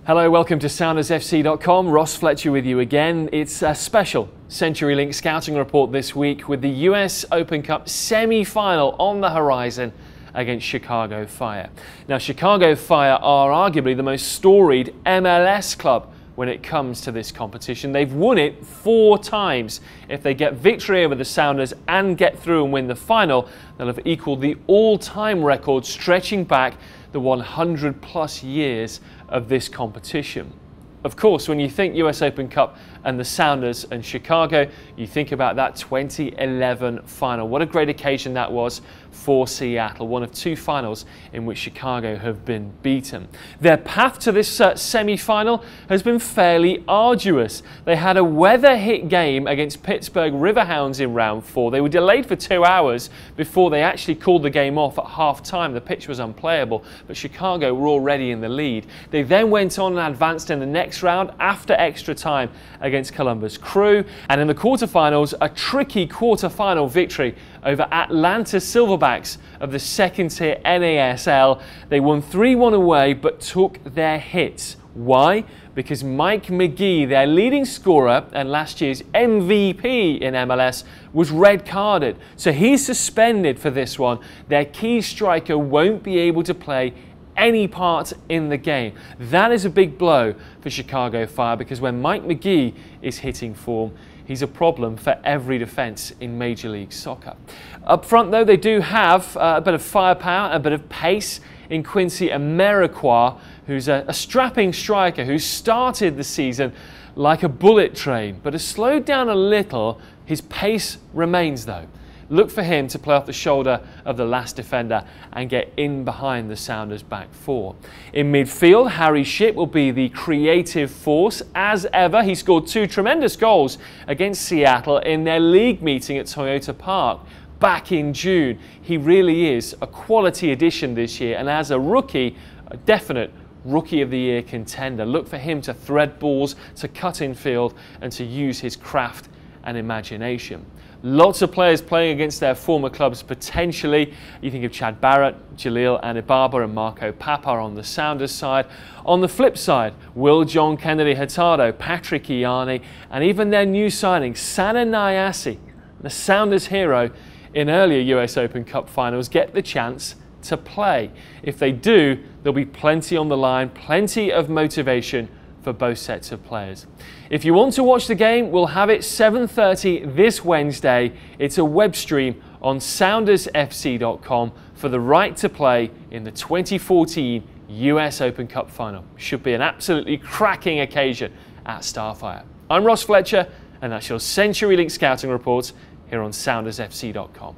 Hello, welcome to SoundersFC.com. Ross Fletcher with you again. It's a special CenturyLink Scouting Report this week with the US Open Cup semi-final on the horizon against Chicago Fire. Now, Chicago Fire are arguably the most storied MLS club when it comes to this competition. They've won it 4 times. If they get victory over the Sounders and get through and win the final, they'll have equalled the all-time record stretching back the 100 plus years of this competition. Of course, when you think US Open Cup and the Sounders and Chicago, you think about that 2011 final. What a great occasion that was for Seattle, one of 2 finals in which Chicago have been beaten. Their path to this semi-final has been fairly arduous. They had a weather-hit game against Pittsburgh Riverhounds in round 4. They were delayed for 2 hours before they actually called the game off at half-time. The pitch was unplayable, but Chicago were already in the lead. They then went on and advanced in the next round after extra time against Columbus Crew, and in the quarterfinals, a tricky quarterfinal victory over Atlanta Silverbacks of the second-tier NASL. They won 3-1 away but took their hits. Why? Because Mike McGee, their leading scorer and last year's MVP in MLS, was red-carded. So he's suspended for this one. Their key striker won't be able to play any part in the game. That is a big blow for Chicago Fire, because when Mike McGee is hitting form, he's a problem for every defence in Major League Soccer. Up front though, they do have a bit of firepower, a bit of pace in Quincy Amarikwa, who's a strapping striker who started the season like a bullet train, but has slowed down a little. His pace remains though. Look for him to play off the shoulder of the last defender and get in behind the Sounders' back 4. In midfield, Harry Shipp will be the creative force as ever. He scored 2 tremendous goals against Seattle in their league meeting at Toyota Park back in June. He really is a quality addition this year, and as a rookie, a definite Rookie of the Year contender. Look for him to thread balls, to cut in field, and to use his craft and imagination. Lots of players playing against their former clubs potentially. You think of Chad Barrett, Jalil Anibaba and Marco Papa on the Sounders side. On the flip side, Will John Kennedy Hurtado, Patrick Iane, and even their new signing, Sana Nyasi, the Sounders hero in earlier US Open Cup finals, get the chance to play. If they do, there'll be plenty on the line, plenty of motivation for both sets of players. If you want to watch the game, we'll have it 7:30 this Wednesday. It's a web stream on SoundersFC.com for the right to play in the 2014 US Open Cup final. Should be an absolutely cracking occasion at Starfire. I'm Ross Fletcher, and that's your CenturyLink Scouting Report here on SoundersFC.com.